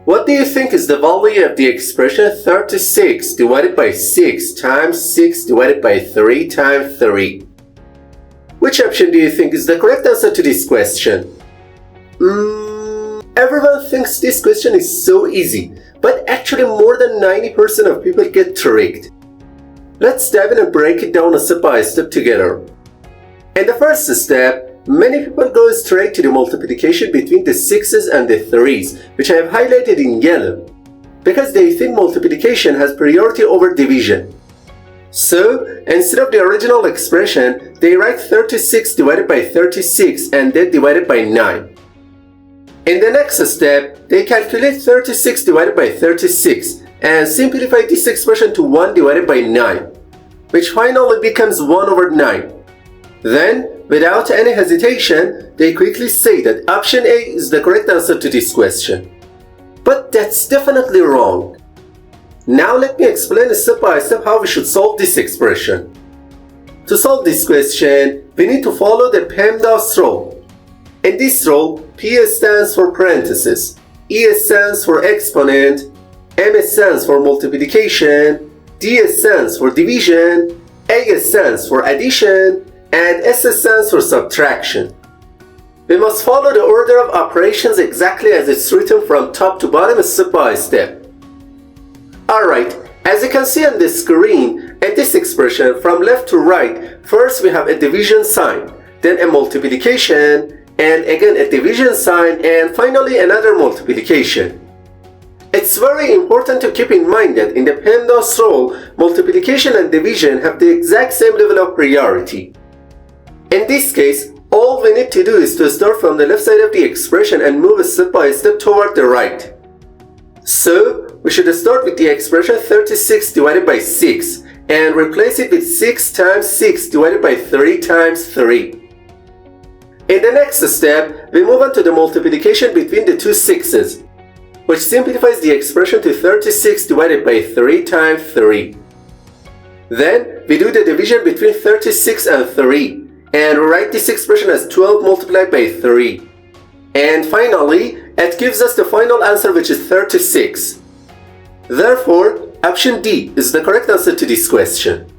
What do you think is the value of the expression 36 divided by 6 times 6 divided by 3 times 3? Which option do you think is the correct answer to this question? Everyone thinks this question is so easy, but actually more than 90% of people get tricked. Let's dive in and break it down step by step together. In the first step, many people go straight to the multiplication between the 6's and the 3's, which I have highlighted in yellow, because they think multiplication has priority over division. So, instead of the original expression, they write 36 divided by 36 and then divided by 9. In the next step, they calculate 36 divided by 36 and simplify this expression to 1 divided by 9, which finally becomes 1 over 9. Then, without any hesitation, they quickly say that option A is the correct answer to this question. But that's definitely wrong. Now let me explain step by step how we should solve this expression. To solve this question, we need to follow the PEMDAS rule. In this rule, P stands for parentheses, E stands for exponent, M stands for multiplication, D stands for division, A stands for addition, and S stands for subtraction. We must follow the order of operations exactly as it's written from top to bottom step by step. Alright, as you can see on the screen, in this expression from left to right, first we have a division sign, then a multiplication, and again a division sign, and finally another multiplication. It's very important to keep in mind that in the PEMDAS rule, multiplication and division have the exact same level of priority. In this case, all we need to do is to start from the left side of the expression and move step by step toward the right. So, we should start with the expression 36 divided by 6 and replace it with 6 times 6 divided by 3 times 3. In the next step, we move on to the multiplication between the two 6's, which simplifies the expression to 36 divided by 3 times 3. Then, we do the division between 36 and 3, and write this expression as 12 multiplied by 3. And finally, it gives us the final answer, which is 36. Therefore, option D is the correct answer to this question.